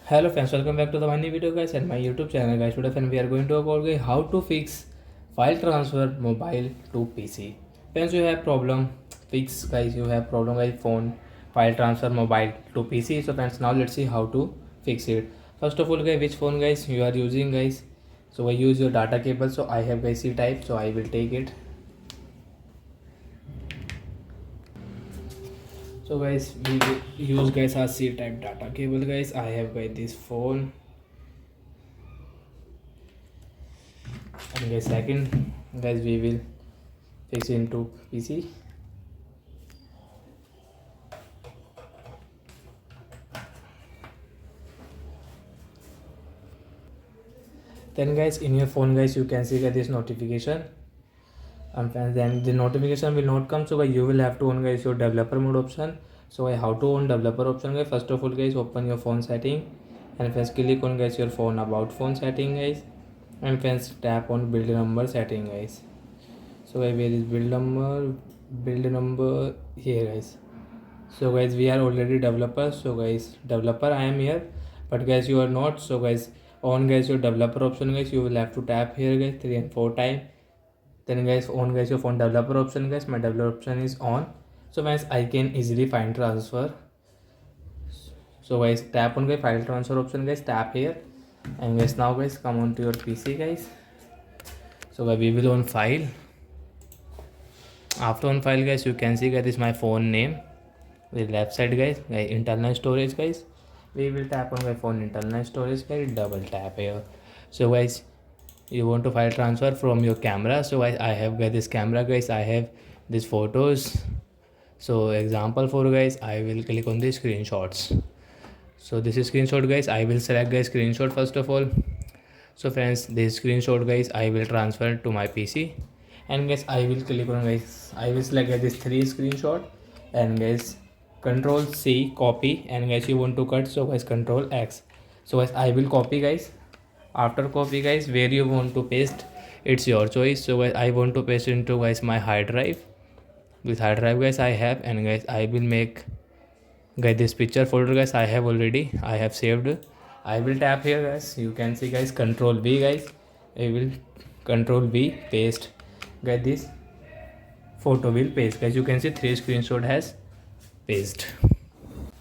Hello friends, welcome back to the new video guys and my YouTube channel guys. Today friends, we are going to talk about guys, how to fix file transfer mobile to PC. Friends, you have problem fix guys, you have problem guys phone file transfer mobile to PC. So friends, now let's see how to fix it. First of all guys, which phone guys you are using guys. So I use your data cable. So I have guys C type, so I will take it. So guys, we will use guys our C type data cable guys. I have guys this phone. And guys, second guys, we will fix into PC. Then guys, in your phone guys, you can see that this notification, and then the notification will not come. So guys, you will have to on guys your developer mode option. So how to on developer option guys? First of all guys, open your phone setting and first click on guys your phone about phone setting guys, and first tap on build number setting guys. So where is build number here guys. So guys, we are already developers. So guys, developer I am here, but guys you are not. So guys, on guys your developer option guys, you will have to tap here guys 3 and 4 times. Then guys, on guys your phone developer option guys, my developer option is on. So guys, I can easily find transfer. So guys, tap on guys file transfer option guys, tap here, and guys now guys come on to your PC guys. So guys, we will on file. After on file guys, you can see guys this is my phone name. The left side guys, internal storage guys, we will tap on my phone internal storage guys, double tap here. So guys, you want to file transfer from your camera. So guys, I have got this camera guys, I have these photos. So example for guys, I will click on the screenshots. So this is screenshot guys, I will select guys screenshot first of all. So friends, this screenshot guys I will transfer to my PC, and guys I will click on guys, I will select guys this 3 screenshot, and guys Control C copy, and guys you want to cut, so guys Control X. So guys I will copy guys. After copy guys, where you want to paste, it's your choice. So guys I want to paste into guys my hard drive. With hard drive guys I have, and guys I will make guys this picture folder guys I have already, I have saved. I will tap here guys, you can see guys Control V guys, I will Control V paste guys, this photo will paste guys. You can see 3 screenshot has paste.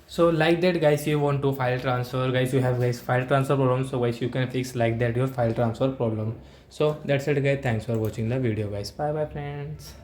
So like that guys, you want to file transfer guys, you have guys file transfer problem. So guys, you can fix like that your file transfer problem. So that's it guys, thanks for watching the video guys, bye bye friends.